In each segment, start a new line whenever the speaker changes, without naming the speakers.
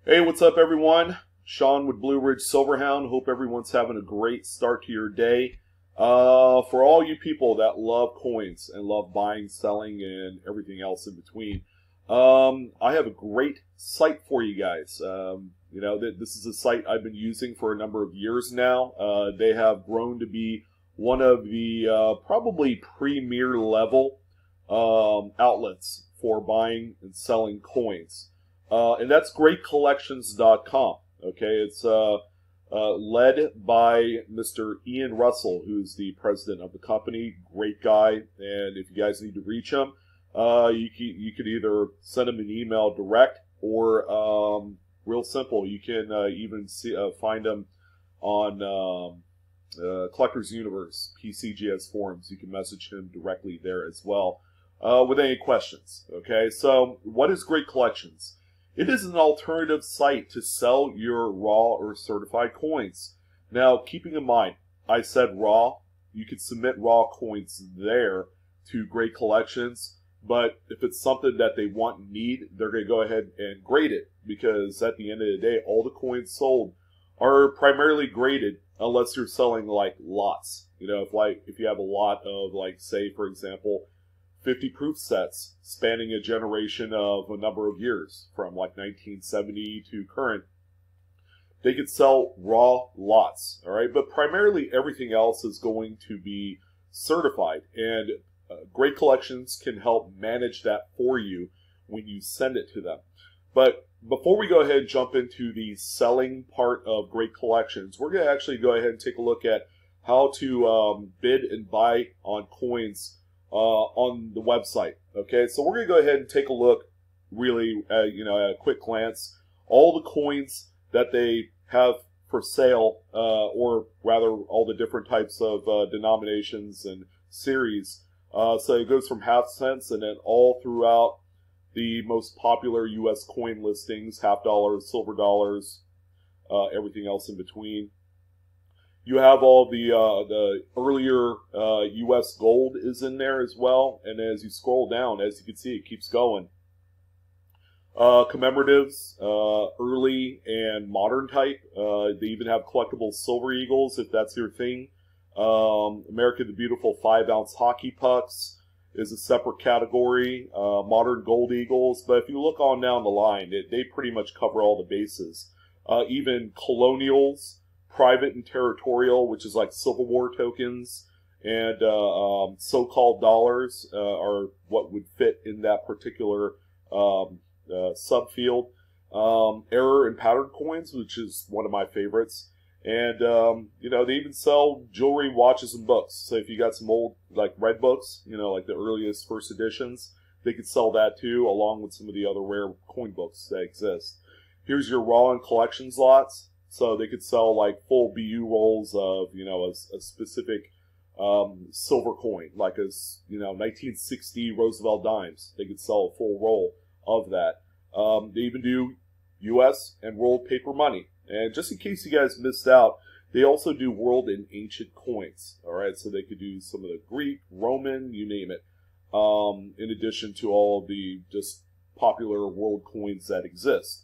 Hey, what's up, everyone? Sean with Blue Ridge Silverhound. Hope everyone's having a great start to your day. For all you people that love coins and love buying, selling, and everything else in between, I have a great site for you guys. This is a site I've been using for a number of years now. They have grown to be one of the probably premier level outlets for buying and selling coins. And that's greatcollections.com. Okay, it's led by Mr. Ian Russell, who's the president of the company. Great guy, and if you guys need to reach him, you could either send him an email direct or real simple. You can even find him on Collectors Universe, PCGS forums. You can message him directly there as well with any questions. Okay, so what is Great Collections? It is an alternative site to sell your raw or certified coins. Now, keeping in mind, I said raw. You can submit raw coins there to Great Collections, but if it's something that they want and need, they're going to go ahead and grade it, because at the end of the day, all the coins sold are primarily graded unless you're selling like lots. You know, if you have a lot of, like, say, for example, 50 proof sets spanning a generation of a number of years from like 1970 to current, they could sell raw lots, all right? But primarily everything else is going to be certified, and Great Collections can help manage that for you when you send it to them. But before we go ahead and jump into the selling part of Great Collections, we're going to actually go ahead and take a look at how to bid and buy on coins on the website. Okay, so we're going to go ahead and take a look really, at a quick glance, all the coins that they have for sale, or rather all the different types of denominations and series. So it goes from half cents and then all throughout the most popular U.S. coin listings, half dollars, silver dollars, everything else in between. You have all the earlier U.S. gold is in there as well, and as you scroll down, as you can see, it keeps going. Commemoratives, early and modern type. They even have collectible silver eagles, if that's your thing. America the Beautiful 5-ounce hockey pucks is a separate category. Modern gold eagles, but if you look on down the line, they pretty much cover all the bases. Even colonials, private and territorial, which is like Civil War tokens, and so-called dollars are what would fit in that particular subfield. Error and pattern coins, which is one of my favorites. And, they even sell jewelry, watches, and books. So if you got some old, like, red books, like the earliest first editions, they could sell that too, along with some of the other rare coin books that exist. Here's your raw and collections lots. So they could sell like full BU rolls of, a specific silver coin, like a 1960 Roosevelt dimes. They could sell a full roll of that. They even do U.S. and world paper money. And just in case you guys missed out, they also do world and ancient coins. All right, so they could do some of the Greek, Roman, you name it. In addition to all of the just popular world coins that exist.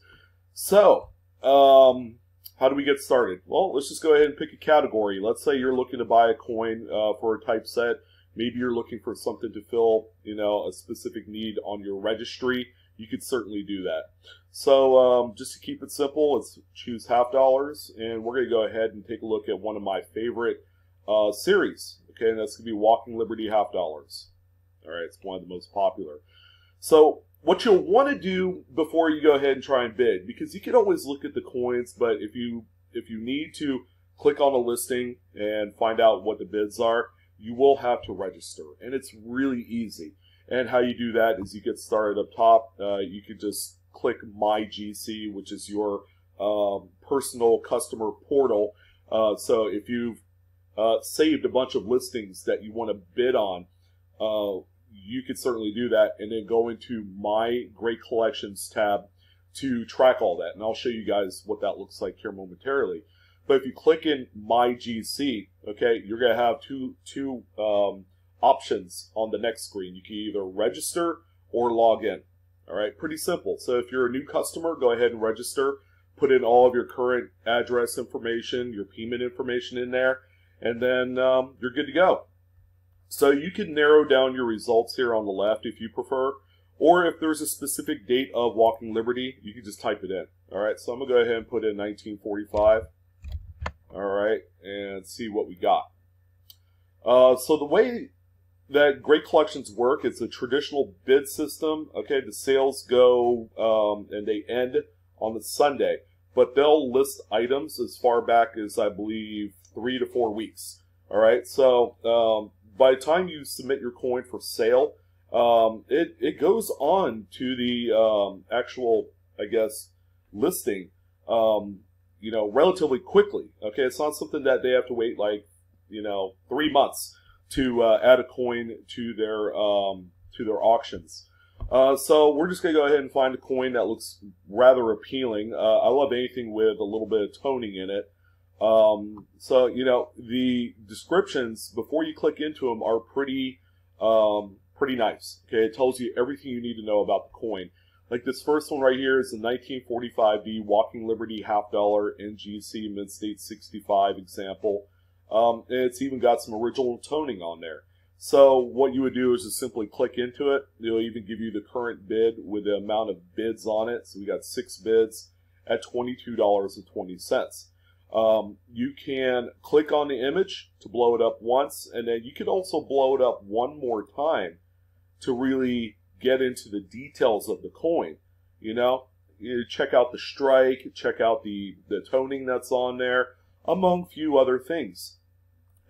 So, how do we get started? Well, let's just go ahead and pick a category. Let's say you're looking to buy a coin for a typeset. Maybe you're looking for something to fill, a specific need on your registry. You could certainly do that. So just to keep it simple, let's choose half dollars, and we're going to go ahead and take a look at one of my favorite series. Okay, and that's going to be Walking Liberty half dollars. All right, it's one of the most popular. So what you'll want to do before you go ahead and try and bid, because you can always look at the coins, but if you need to click on a listing and find out what the bids are, you will have to register, and it's really easy. And how you do that is you get started up top. You can just click MyGC, which is your personal customer portal. So if you've saved a bunch of listings that you want to bid on, you could certainly do that, and then go into My Great Collections tab to track all that. And I'll show you guys what that looks like here momentarily. But if you click in MyGC, okay, you're going to have two options on the next screen. You can either register or log in. All right, pretty simple. So if you're a new customer, go ahead and register. put in all of your current address information, your payment information in there, and then you're good to go. So you can narrow down your results here on the left if you prefer, or if there's a specific date of Walking Liberty, you can just type it in. All right, so I'm gonna go ahead and put in 1945. All right, and see what we got. So the way that Great Collections work, it's a traditional bid system. Okay, the sales go and they end on the Sunday, but they'll list items as far back as, I believe, 3 to 4 weeks. All right, so by the time you submit your coin for sale, it goes on to the actual, I guess, listing, you know, relatively quickly. Okay, it's not something that they have to wait like, you know, 3 months to add a coin to their auctions. So we're just gonna go ahead and find a coin that looks rather appealing. I love anything with a little bit of toning in it. So you know, the descriptions before you click into them are pretty nice. Okay, it tells you everything you need to know about the coin. Like this first one right here is the 1945B Walking Liberty $50 MGC Mid-State 65 example. And it's even got some original toning on there. So what you would do is just simply click into it. It'll even give you the current bid with the amount of bids on it. So we got 6 bids at $22.20. You can click on the image to blow it up once, and then you can also blow it up one more time to really get into the details of the coin. You know, you check out the strike, check out the toning that's on there, among few other things.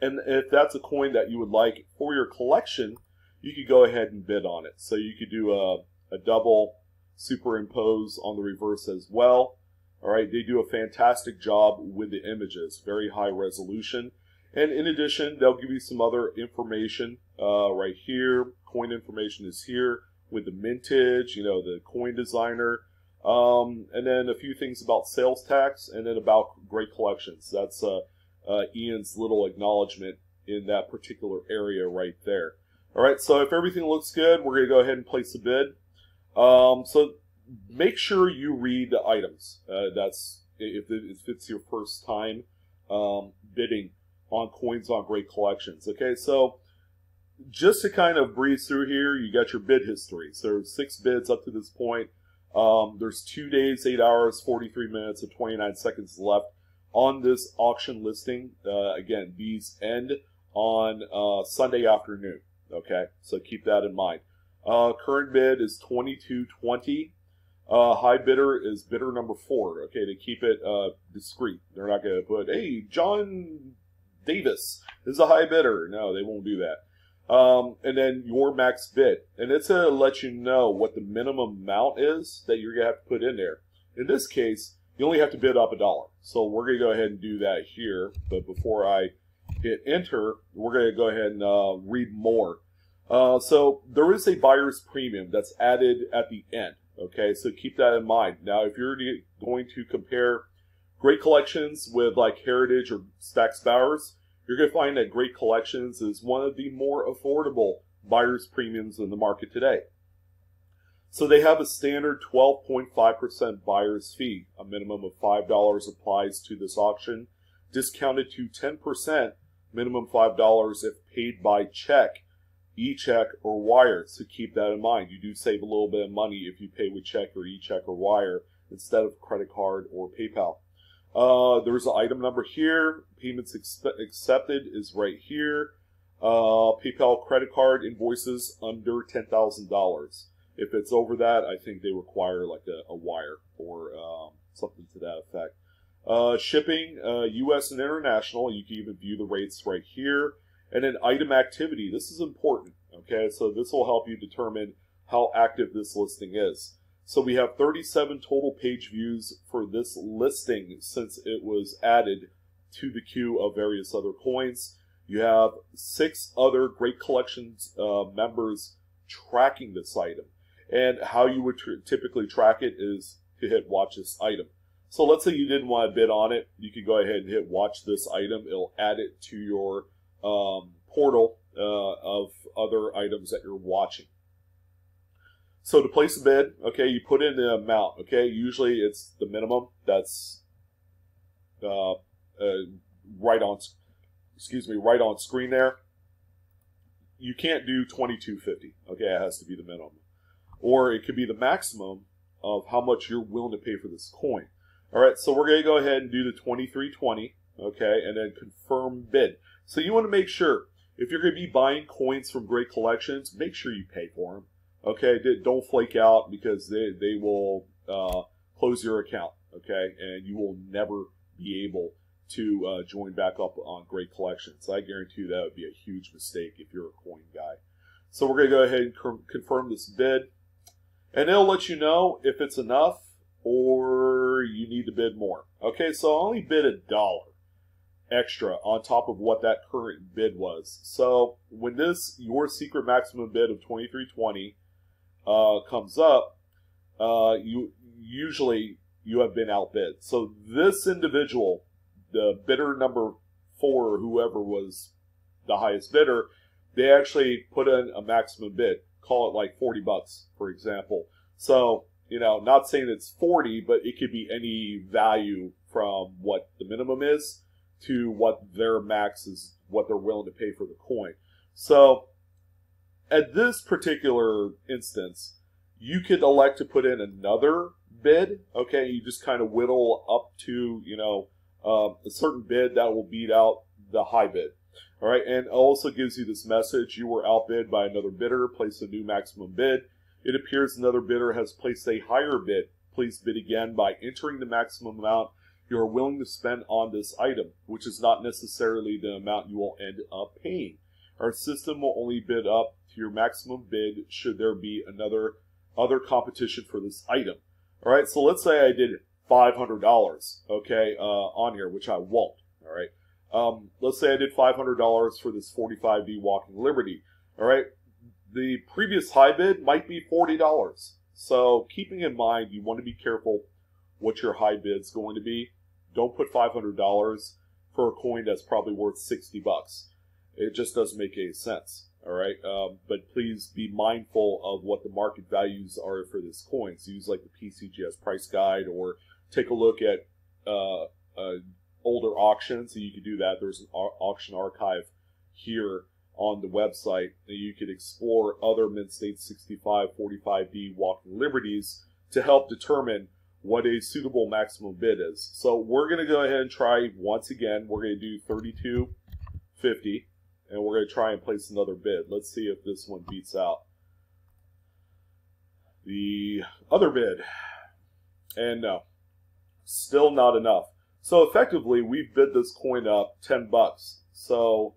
And if that's a coin that you would like for your collection, you could go ahead and bid on it. So you could do a double superimpose on the reverse as well. All right, they do a fantastic job with the images, very high resolution. And in addition, they'll give you some other information right here. Coin information is here with the mintage, you know, the coin designer, and then a few things about sales tax, and then about Great Collections. That's Ian's little acknowledgement in that particular area right there. All right, so if everything looks good, we're going to go ahead and place a bid. So make sure you read the items. That's if it's your first time bidding on coins on Great Collections. Okay, so just to kind of breeze through here, you got your bid history. So there's 6 bids up to this point. There's 2 days, 8 hours, 43 minutes, and 29 seconds left on this auction listing. Again, these end on Sunday afternoon. Okay, so keep that in mind. Current bid is $22.20. High bidder is bidder number 4. Okay, to keep it discreet. They're not going to put, hey, John Davis is a high bidder. No, they won't do that. And then your max bid. And it's going to let you know what the minimum amount is that you're going to have to put in there. In this case, you only have to bid up $1. So we're going to go ahead and do that here. But before I hit enter, we're going to go ahead and read more. So there is a buyer's premium that's added at the end. Okay, so keep that in mind. Now, if you're going to compare Great Collections with like Heritage or Stack's Bowers, you're going to find that Great Collections is one of the more affordable buyer's premiums in the market today. So they have a standard 12.5% buyer's fee. A minimum of $5 applies to this auction, discounted to 10%, minimum $5 if paid by check, e-check, or wire. So keep that in mind. You do save a little bit of money if you pay with check or e-check or wire instead of credit card or PayPal. There's an item number here. Payments accepted is right here. PayPal credit card invoices under $10,000. If it's over that, I think they require like a wire or something to that effect. Shipping, U.S. and international. You can even view the rates right here. And then item activity. This is important. Okay, so this will help you determine how active this listing is. So we have 37 total page views for this listing since it was added to the queue of various other coins. You have 6 other Great Collections members tracking this item. And how you would typically track it is to hit watch this item. So let's say you didn't want to bid on it. You could go ahead and hit watch this item. It'll add it to your portal of other items that you're watching. So to place a bid, okay, you put in the amount. Okay, usually it's the minimum that's right on screen there. You can't do $22.50. Okay, it has to be the minimum, or it could be the maximum of how much you're willing to pay for this coin. All right, so we're going to go ahead and do the $23.20. Okay, and then confirm bid. So you want to make sure if you're going to be buying coins from Great Collections, make sure you pay for them. Okay, don't flake out, because they will close your account. Okay, and you will never be able to join back up on Great Collections. I guarantee you that would be a huge mistake if you're a coin guy. So we're going to go ahead and confirm this bid, and it'll let you know if it's enough or you need to bid more. Okay, so I only bid $1 extra on top of what that current bid was. So when your secret maximum bid of $23.20 comes up, you have been outbid. So this individual, the bidder number 4, whoever was the highest bidder, they actually put in a maximum bid. Call it like $40, for example. So, not saying it's 40, but it could be any value from what the minimum is to what their max is, what they're willing to pay for the coin. So at this particular instance, you could elect to put in another bid. Okay, you just kind of whittle up to a certain bid that will beat out the high bid. All right, and it also gives you this message: you were outbid by another bidder. Place a new maximum bid. It appears another bidder has placed a higher bid. Please bid again by entering the maximum amount you are willing to spend on this item, which is not necessarily the amount you will end up paying. Our system will only bid up to your maximum bid should there be other competition for this item. All right, so let's say I did $500, okay, on here, which I won't. All right, let's say I did $500 for this 45D Walking Liberty. All right, the previous high bid might be $40. So keeping in mind, you want to be careful what your high bid's going to be. Don't put $500 for a coin that's probably worth $60. It just doesn't make any sense. All right, but please be mindful of what the market values are for this coin. So use like the PCGS price guide, or take a look at older auctions. So you could do that. There's an auction archive here on the website that you could explore other Mint State 65, 45D Walking Liberties to help determine what a suitable maximum bid is. So we're going to go ahead and try once again. We're going to do $32.50, and we're going to try and place another bid. Let's see if this one beats out the other bid. And no, still not enough. So effectively, we've bid this coin up $10. So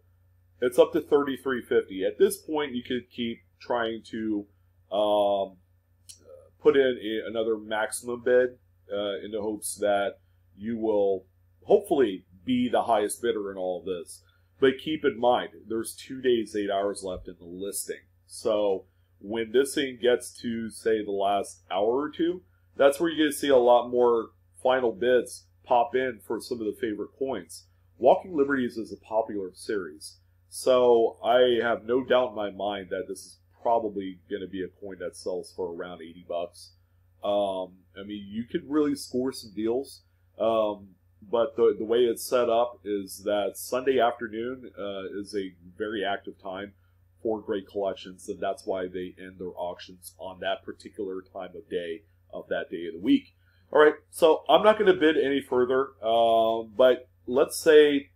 it's up to $33.50. At this point, you could keep trying to put in another maximum bid in the hopes that you will hopefully be the highest bidder in all of this. But keep in mind, there's 2 days, 8 hours left in the listing. So when this thing gets to, say, the last hour or two, that's where you're going to see a lot more final bids pop in for some of the favorite coins. Walking Liberties is a popular series, so I have no doubt in my mind that this is probably going to be a coin that sells for around $80. I mean, you could really score some deals, but the way it's set up is that Sunday afternoon is a very active time for Great Collections, and that's why they end their auctions on that particular time of day of that day of the week. All right, so I'm not going to bid any further, but let's say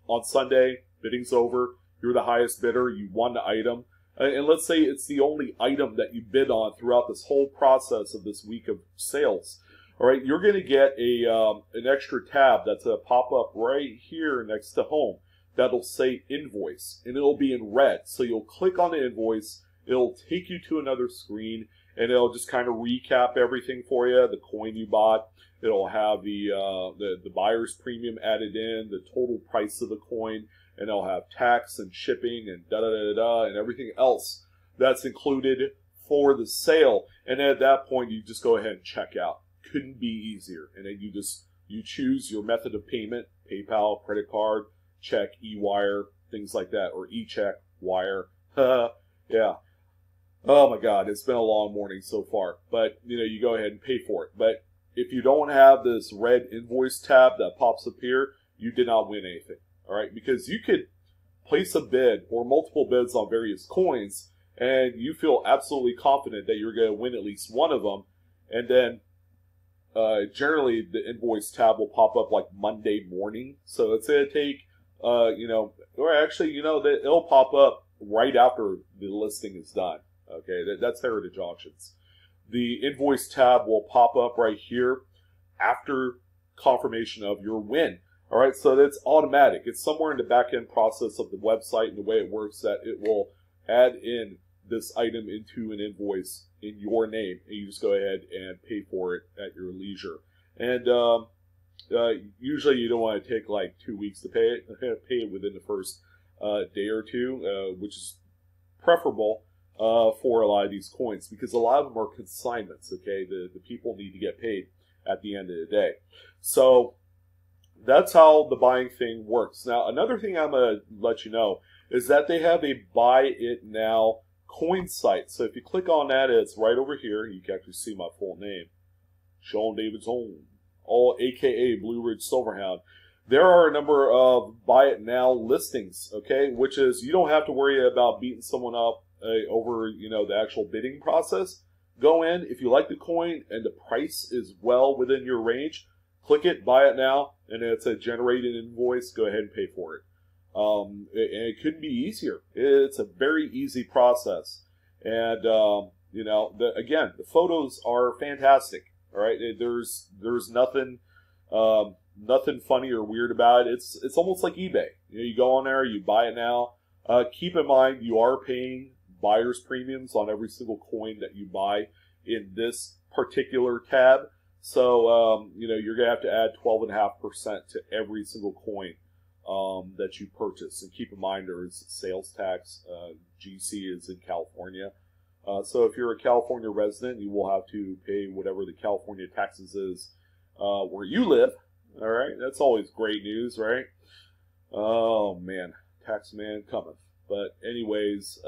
on Sunday, bidding's over, you're the highest bidder, you won the item, and let's say it's the only item that you bid on throughout this whole process of this week of sales. All right, you're going to get an extra tab that's a pop-up right here next to home that'll say invoice, and it'll be in red. So you'll click on the invoice, it'll take you to another screen, and it'll just kind of recap everything for you, the coin you bought. It'll have the buyer's premium added in, the total price of the coin, and it'll have tax and shipping and da-da-da-da and everything else that's included for the sale. And at that point, you just go ahead and check out. Couldn't be easier. And then you choose your method of payment: PayPal, credit card, check, e-wire, things like that, or e-check, wire. Yeah. Oh my God, it's been a long morning so far. But, you know, you go ahead and pay for it. But if you don't have this red invoice tab that pops up here, you did not win anything. All right, because you could place a bid or multiple bids on various coins, and you feel absolutely confident that you're going to win at least one of them, and then generally the invoice tab will pop up like Monday morning. So it's going to take, you know, or actually, you know, it'll pop up right after the listing is done. Okay, that's Heritage Auctions. The invoice tab will pop up right here after confirmation of your win. All right, so that's automatic. It's somewhere in the back-end process of the website, and the way it works that it will add in this item into an invoice in your name, and you just go ahead and pay for it at your leisure. And usually you don't want to take like 2 weeks to pay it. Pay it within the first day or two, which is preferable for a lot of these coins, because a lot of them are consignments. Okay, the people need to get paid at the end of the day. So that's how the buying thing works. Now, another thing I'm going to let you know is that they have a Buy It Now coin site. So if you click on that, it's right over here. You can actually see my full name, Sean David's Home, all AKA Blue Ridge Silverhound. There are a number of Buy It Now listings, okay, which is you don't have to worry about beating someone up over, you know, the actual bidding process. Go in, if you like the coin and the price is well within your range, click it, buy it now, and it's a generated invoice. Go ahead and pay for it. And it couldn't be easier. It's a very easy process. And, you know, again, the photos are fantastic. All right, there's nothing nothing funny or weird about it. It's almost like eBay. You know, you go on there, you buy it now. Keep in mind, you are paying buyer's premiums on every single coin that you buy in this particular tab. So, you know, you're going to have to add 12.5% to every single coin that you purchase. And keep in mind, there is sales tax. GC is in California. So if you're a California resident, you will have to pay whatever the California taxes is where you live. All right, that's always great news, right? Oh, man, tax man cometh. But anyways,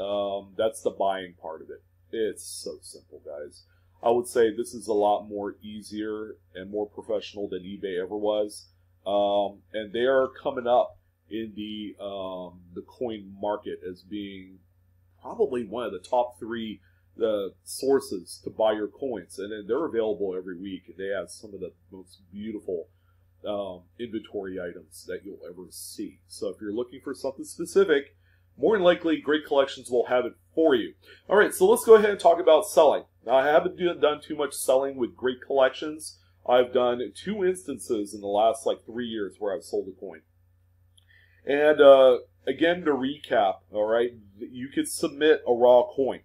that's the buying part of it. It's so simple, guys. I would say this is a lot more easier and more professional than eBay ever was. And they are coming up in the coin market as being probably one of the top 3 sources to buy your coins. And then they're available every week. They have some of the most beautiful inventory items that you'll ever see. So if you're looking for something specific, more than likely, Great Collections will have it for you. All right, so let's go ahead and talk about selling. Now, I haven't done too much selling with Great Collections. I've done 2 instances in the last, like, 3 years where I've sold a coin. And, again, to recap, all right, you can submit a raw coin,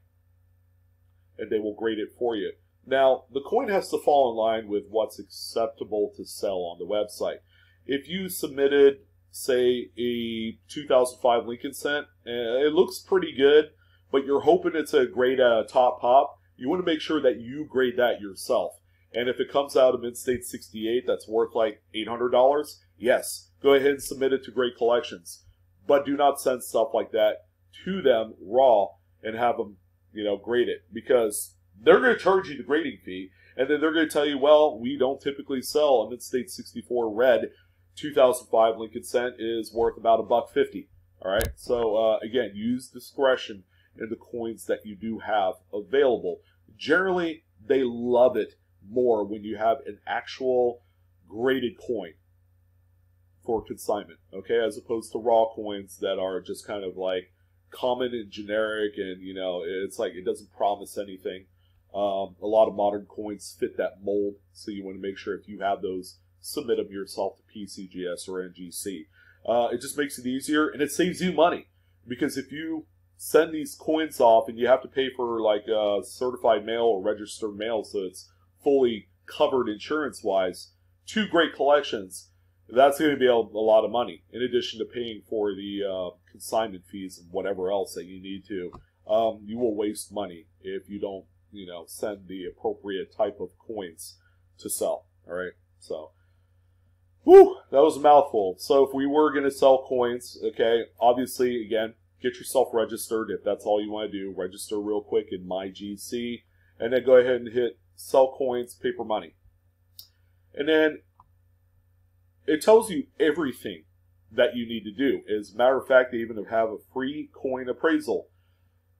and they will grade it for you. Now, the coin has to fall in line with what's acceptable to sell on the website. If you submitted, say, a 2005 Lincoln cent, and it looks pretty good, but you're hoping it's a grade top pop, you want to make sure that you grade that yourself. And if it comes out of Mint-State 68 that's worth like $800, yes, go ahead and submit it to Great Collections. But do not send stuff like that to them raw and have them, you know, grade it, because they're going to charge you the grading fee, and then they're going to tell you, well, we don't typically sell a Mint-State 64 red 2005 Lincoln cent is worth about $1.50. All right, so again, use discretion in the coins that you do have available. Generally, they love it more when you have an actual graded coin for consignment, okay, as opposed to raw coins that are just kind of like common and generic, and you know, it's like it doesn't promise anything. A lot of modern coins fit that mold, so you want to make sure if you have those, submit them yourself to PCGS or NGC. It just makes it easier, and it saves you money, because if you send these coins off and you have to pay for like certified mail or registered mail, so it's fully covered insurance-wise, to Great Collections, that's going to be a lot of money, in addition to paying for the consignment fees and whatever else that you need to. You will waste money if you don't, you know, send the appropriate type of coins to sell. All right, so whew, that was a mouthful. So if we were going to sell coins, okay, obviously, again, get yourself registered if that's all you want to do. Register real quick in MyGC, and then go ahead and hit sell coins, paper money. And then it tells you everything that you need to do. As a matter of fact, they even have a free coin appraisal.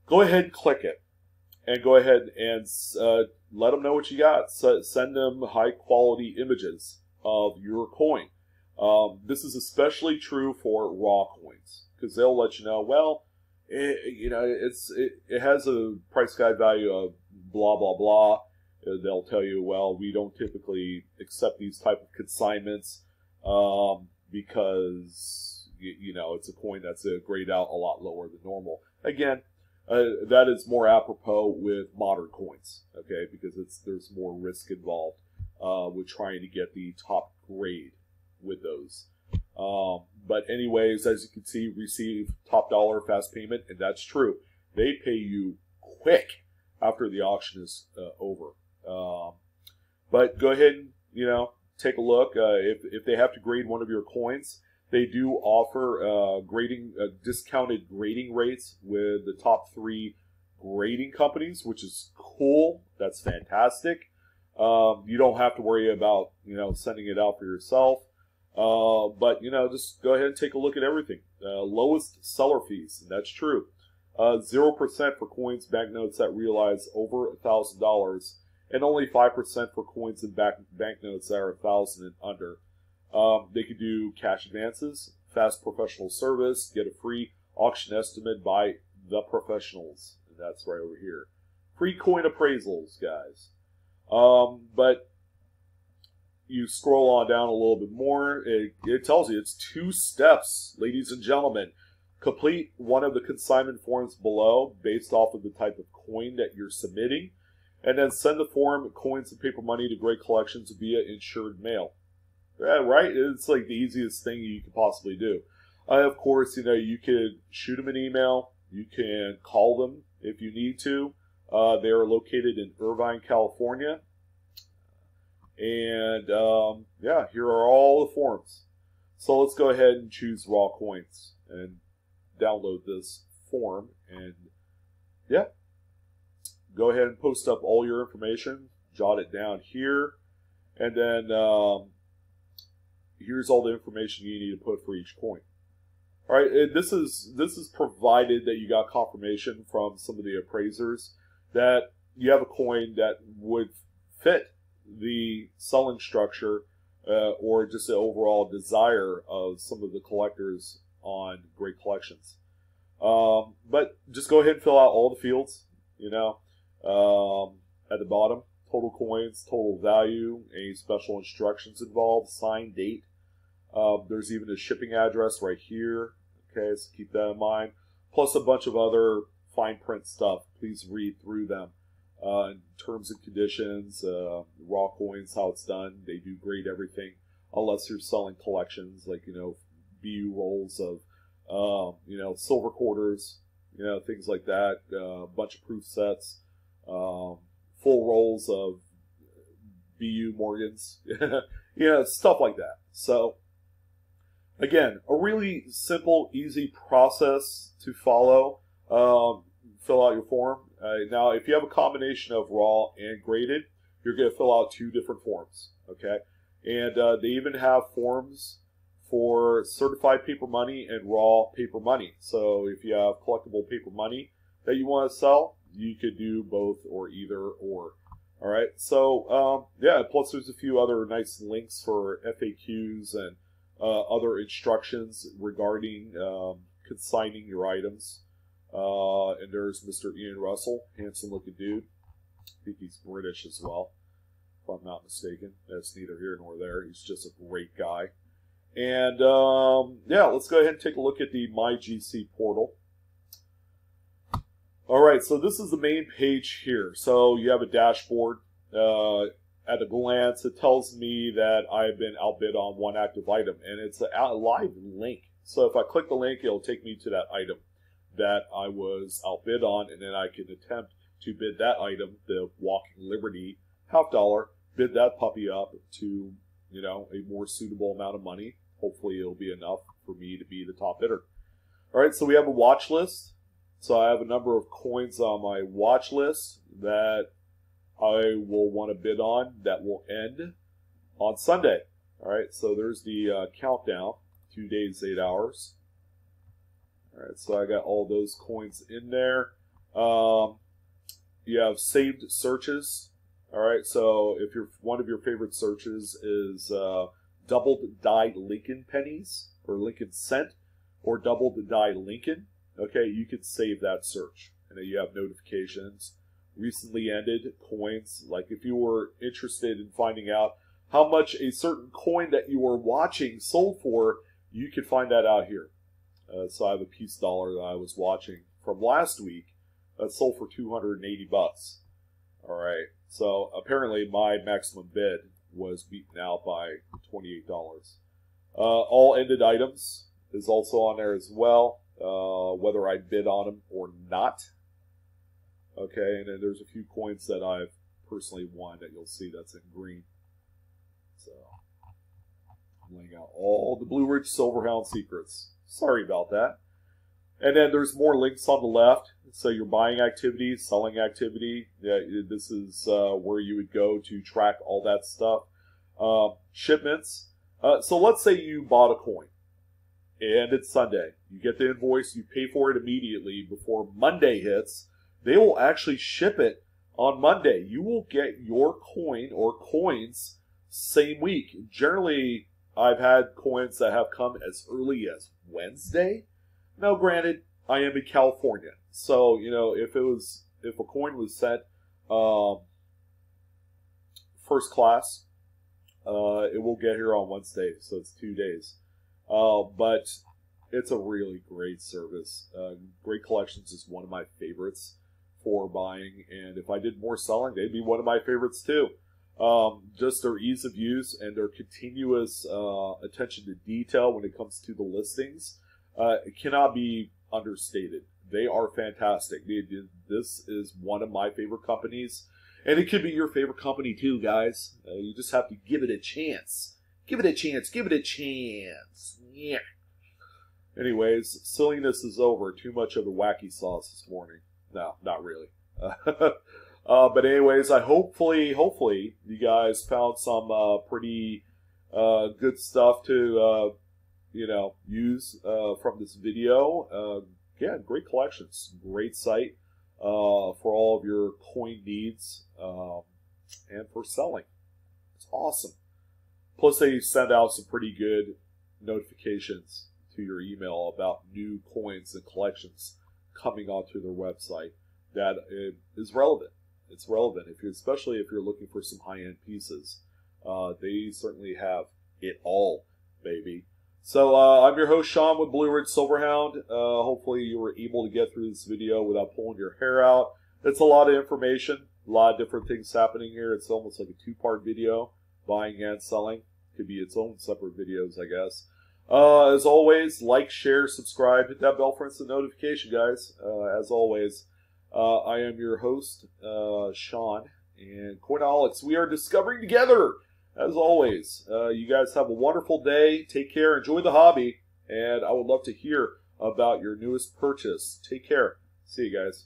Go ahead and click it, and go ahead and let them know what you got. Send them high quality images of your coin. This is especially true for raw coins, because they'll let you know, well, it has a price guide value of blah blah blah. They'll tell you, well, we don't typically accept these type of consignments because it's a coin that's grayed out a lot lower than normal. Again, that is more apropos with modern coins, okay, because there's more risk involved with trying to get the top grade with those. But anyways, as you can see, receive top dollar fast payment, and that's true. They pay you quick after the auction is over. But go ahead and take a look. If they have to grade one of your coins, they do offer discounted grading rates with the top 3 grading companies, which is cool. That's fantastic. You don't have to worry about sending it out for yourself. But just go ahead and take a look at everything. Lowest seller fees, and that's true. 0% for coins, banknotes that realize over $1,000, and only 5% for coins and banknotes that are $1,000 and under. They could do cash advances, fast professional service, get a free auction estimate by the professionals, and that's right over here. Free coin appraisals, guys. But you scroll on down a little bit more, it tells you it's 2 steps, ladies and gentlemen. Complete one of the consignment forms below based off of the type of coin that you're submitting, and then send the form, coins, and paper money to Great Collections via insured mail. Yeah, right? It's like the easiest thing you could possibly do. Of course, you could shoot them an email. You can call them if you need to. They are located in Irvine, California. And yeah, here are all the forms. So let's go ahead and choose raw coins and download this form. And yeah, go ahead and post up all your information. Jot it down here. And then here's all the information you need to put for each coin. All right, and this is provided that you got confirmation from some of the appraisers that you have a coin that would fit the selling structure or just the overall desire of some of the collectors on Great Collections. But just go ahead and fill out all the fields, at the bottom. Total coins, total value, any special instructions involved, sign date. There's even a shipping address right here. Okay, so keep that in mind. Plus a bunch of other fine print stuff. Please read through them. In terms and conditions, raw coins, how it's done. They do grade everything, unless you're selling collections like BU rolls of silver quarters, things like that. A bunch of proof sets, full rolls of BU Morgans, stuff like that. So again, a really simple, easy process to follow. Fill out your form. Now, if you have a combination of raw and graded, you're going to fill out 2 different forms, okay? And they even have forms for certified paper money and raw paper money. So if you have collectible paper money that you want to sell, you could do both or either or. All right, so yeah, plus there's a few other nice links for FAQs and other instructions regarding consigning your items. And there's Mr. Ian Russell, handsome looking dude. I think he's British as well, if I'm not mistaken. That's neither here nor there. He's just a great guy. And yeah, let's go ahead and take a look at the MyGC Portal. Alright, so this is the main page here. So you have a dashboard. At a glance, it tells me that I've been outbid on one active item, and it's a live link. So if I click the link, it'll take me to that item that I was outbid on, and then I can attempt to bid that item, the Walking Liberty $50, bid that puppy up to, a more suitable amount of money. Hopefully it'll be enough for me to be the top bidder. All right, so we have a watch list. So I have a number of coins on my watch list that I will want to bid on that will end on Sunday. All right, so there's the countdown, 2 days, 8 hours. All right, so I got all those coins in there. You have saved searches. All right, so if one of your favorite searches is doubled die Lincoln pennies or Lincoln cent or doubled die Lincoln, okay, you could save that search. And then you have notifications, recently ended coins. Like if you were interested in finding out how much a certain coin that you were watching sold for, you could find that out here. So I have a peace dollar that I was watching from last week that sold for 280 bucks. All right, so apparently my maximum bid was beaten out by $28. All ended items is also on there as well, whether I bid on them or not. Okay, and then there's a few coins that I've personally won that you'll see that's in green. So I'm laying out all the Blue Ridge Silverhound secrets. Sorry about that. And then there's more links on the left. So your buying activity, selling activity, yeah, this is where you would go to track all that stuff. Shipments. So let's say you bought a coin and it's Sunday. You get the invoice, you pay for it immediately before Monday hits. They will actually ship it on Monday. You will get your coin or coins same week. Generally, I've had coins that have come as early as Wednesday. Now, granted, I am in California, so you know if a coin was sent first class, it will get here on Wednesday, so it's 2 days. But it's a really great service. Great Collections is one of my favorites for buying, and if I did more selling, they'd be one of my favorites too. Just their ease of use and their continuous attention to detail when it comes to the listings. It cannot be understated. They are fantastic. This is one of my favorite companies. And it could be your favorite company too, guys. You just have to give it a chance. Give it a chance. Give it a chance. Yeah. Anyways, silliness is over. Too much of the wacky sauce this morning. No, not really. But anyways, hopefully you guys found some pretty good stuff to use from this video. Yeah, Great Collections, great site for all of your coin needs and for selling. It's awesome. Plus, they send out some pretty good notifications to your email about new coins and collections coming onto their website that is relevant. It's relevant, especially if you're looking for some high-end pieces. They certainly have it all, baby. So I'm your host, Sean, with Blue Ridge Silverhound. Hopefully you were able to get through this video without pulling your hair out. It's a lot of information, a lot of different things happening here. It's almost like a two-part video, buying and selling. Could be its own separate videos, I guess. As always, like, share, subscribe, hit that bell for instant notification, guys. As always, I am your host, Sean, and Coinaholics. We are discovering together. As always, you guys have a wonderful day. Take care. Enjoy the hobby. And I would love to hear about your newest purchase. Take care. See you guys.